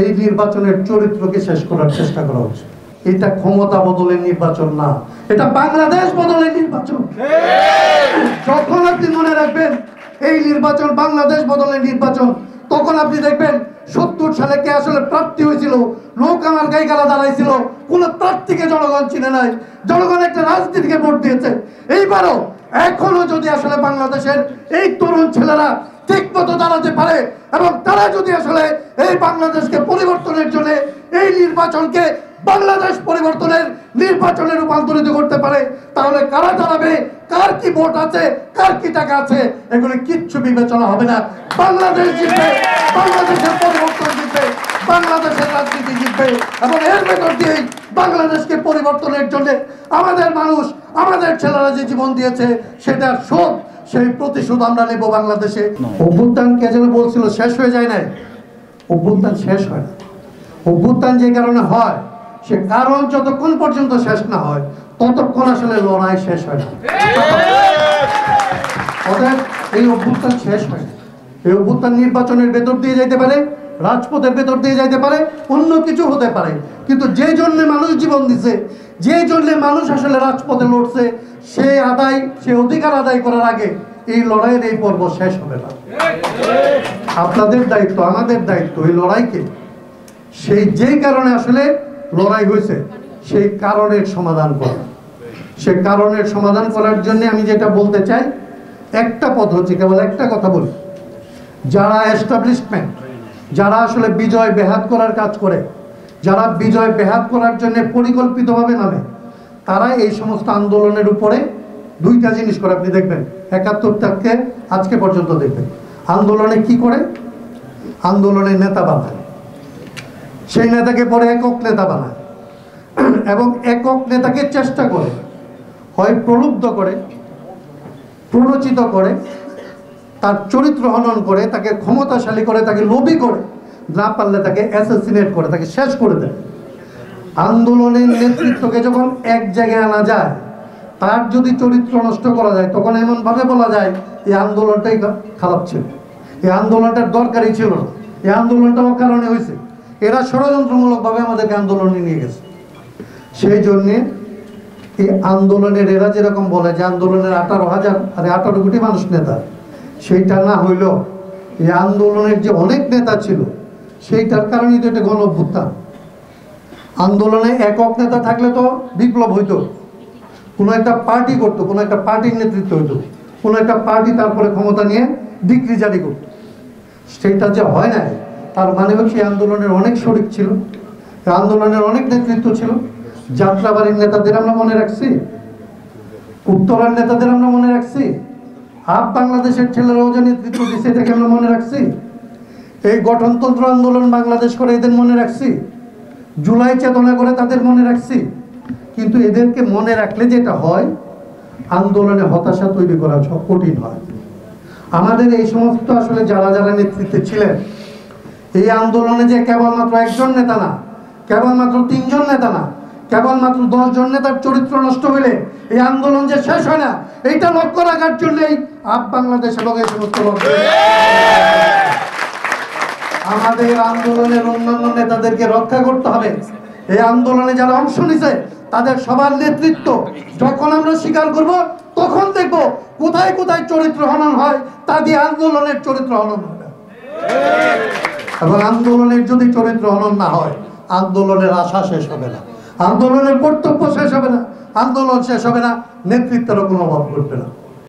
এই নির্বাচনের চরিত্রকে শেষ করার চেষ্টা করা হচ্ছে। এটা ক্ষমতা বদলের নির্বাচন না, এটা বাংলাদেশ বদলের নির্বাচন। যখন আপনি মনে রাখবেন এই নির্বাচন বাংলাদেশ বদলের নির্বাচন, তখন আপনি দেখবেন ৭০ সালে কে আসলে প্রার্থী হয়েছিল, লোক আমার গায়ে গালা দাঁড়াইছিল, কোন প্রার্থীকে জনগণ চিনে নাই, জনগণ একটা রাজনীতিকে ভোট দিয়েছে। এইবারও এখনো যদি আসলে বাংলাদেশের এই তরুণ ছেলেরা ঠিক মতো দাঁড়াতে পারে এবং তারা যদি আসলে এই বাংলাদেশকে পরিবর্তনের জন্য এই নির্বাচনকে বাংলাদেশ পরিবর্তনের নির্বাচনে রূপান্তরিত করতে পারে, তাহলে কারা দাঁড়াবে, কার কি ভোট আছে, কার কি টাকা আছে, এগুলো কিচ্ছু বিবেচনা হবে না। বাংলাদেশ জিতবে, বাংলাদেশের পরিবর্তন জিতবে, বাংলাদেশের রাজনীতি জিতবে এবং এর ভেতর দিয়েই বাংলাদেশকে পরিবর্তনের জন্য আমাদের মানুষ, আমাদের ছেলেরা যে জীবন দিয়েছে সেটার শোধ, সেই প্রতিশোধ আমরা নেব বাংলাদেশে। অভ্যুত্থান কে যেন বলছিল শেষ হয়ে যায় না, অভ্যুত্থান শেষ হয় না। অভ্যুত্থান যে কারণে হয়, সে কারণ যতক্ষণ পর্যন্ত শেষ না হয় ততক্ষণ আসলে লড়াই শেষ হয় না। অতএব এই অভ্যুত্থান শেষ হয় না। এই অভ্যুত্থান নির্বাচনের ভেতর দিয়ে যাইতে পারে, রাজপথের ভেতর দিয়ে যাইতে পারে, অন্য কিছু হতে পারে, কিন্তু যে জন্য মানুষ জীবন দিছে, যে জন্য মানুষ আসলে রাজপথে লড়ছে, সে অধিকার আদায় করার আগে এই লড়াইয়ের এই পর্ব শেষ হবে না। আপনাদের দায়িত্ব, আমাদের দায়িত্ব এই লড়াইকে যেই কারণে আসলে লড়াই হয়েছে সেই কারণের সমাধান করা। সে কারণের সমাধান করার জন্য আমি যেটা বলতে চাই, একটা পথ হচ্ছে, কেবল একটা কথা বলি, যারা এস্টাবলিশমেন্ট, যারা আসলে বিজয় ব্যাহাত করার কাজ করে, যারা বিজয় ব্যাহাত করার জন্য পরিকল্পিতভাবে নামে, তারা এই সমস্ত আন্দোলনের উপরে দুইটা জিনিস করে। আপনি দেখবেন ৭১ থেকে আজকে পর্যন্ত দেখবেন আন্দোলনে কি করে, আন্দোলনের নেতা বানায়, সেই নেতাকে পরে একক নেতা বানায় এবং একক নেতাকে চেষ্টা করে হয় প্রলুব্ধ করে, প্ররোচিত করে, তার চরিত্র হনন করে, তাকে ক্ষমতাশালী করে, তাকে লোভী করে, না পারলে তাকে অ্যাসাসিনেট করে, তাকে শেষ করে দেয়। আন্দোলনের নেতৃত্বকে যখন এক জায়গায় আনা যায়, তার যদি চরিত্র নষ্ট করা যায়, তখন এমনভাবে বলা যায় এই আন্দোলনটাই খারাপ ছিল, এই আন্দোলনটার দরকারই ছিল না, এই আন্দোলনটা অকারণে হয়েছে, এরা ষড়যন্ত্রমূলকভাবে আমাদেরকে আন্দোলনে নিয়ে গেছে। সেই জন্যে এই আন্দোলনের এরা যেরকম বলে যে আন্দোলনের 18 কোটি মানুষ নেতা, সেইটা না হইল, এই আন্দোলনের যে অনেক নেতা ছিল সেইটার কারণেই তো এটা গণ অভ্যুত্থান। আন্দোলনে একক নেতা থাকলে তো বিপ্লব হইতো, কোনো একটা পার্টি করতো, কোনো একটা পার্টির নেতৃত্ব হইতো, কোনো একটা পার্টি তারপরে ক্ষমতা নিয়ে ডিক্রি জারি করতো। সেইটা যে হয় না, তার মানে হচ্ছে এই আন্দোলনের অনেক শরিক ছিল, আন্দোলনের অনেক নেতৃত্ব ছিল। যাত্রাবাড়ির নেতাদের আমরা মনে রাখছি, উত্তরার নেতাদের আমরা মনে রাখছি, বাংলাদেশের ছেলেরাও যে নেতৃত্ব দিচ্ছে এটাকে আমরা মনে রাখছি, এই গঠনতন্ত্র আন্দোলন বাংলাদেশ করে এদের মনে রাখছি, জুলাই চেতনা করে তাদের মনে রাখছি। কিন্তু এদেরকে মনে রাখলে যেটা হয়, আন্দোলনে হতাশা তৈরি করা কঠিন হয়। আমাদের এই সমস্ত আসলে যারা যারা নেতৃত্বে ছিলেন, এই আন্দোলনে যে কেবলমাত্র একজন নেতা না, কেবলমাত্র 3 জন নেতা না, কেবলমাত্র 10 জন নেতার চরিত্র নষ্ট হইলে এই আন্দোলন যে শেষ হয় না, এইটা লক্ষ্য রাখার জন্যই বাংলাদেশ এবং এই সমস্ত আমাদের আন্দোলনের অন্যান্য নেতাদেরকে রক্ষা করতে হবে। এই আন্দোলনে যারা অংশ নিছে তাদের সবার নেতৃত্ব যখন আমরা স্বীকার করব, তখন দেখব কোথায় কোথায় চরিত্র হনন হয়, তা দিয়ে আন্দোলনের চরিত্র হনন হবে। এবং আন্দোলনের যদি চরিত্র হনন না হয়, আন্দোলনের আশা শেষ হবে না, আন্দোলনের কর্তব্য শেষ হবে না, আন্দোলন শেষ হবে না, নেতৃত্বেরও কোনো অভাব ঘটবে না।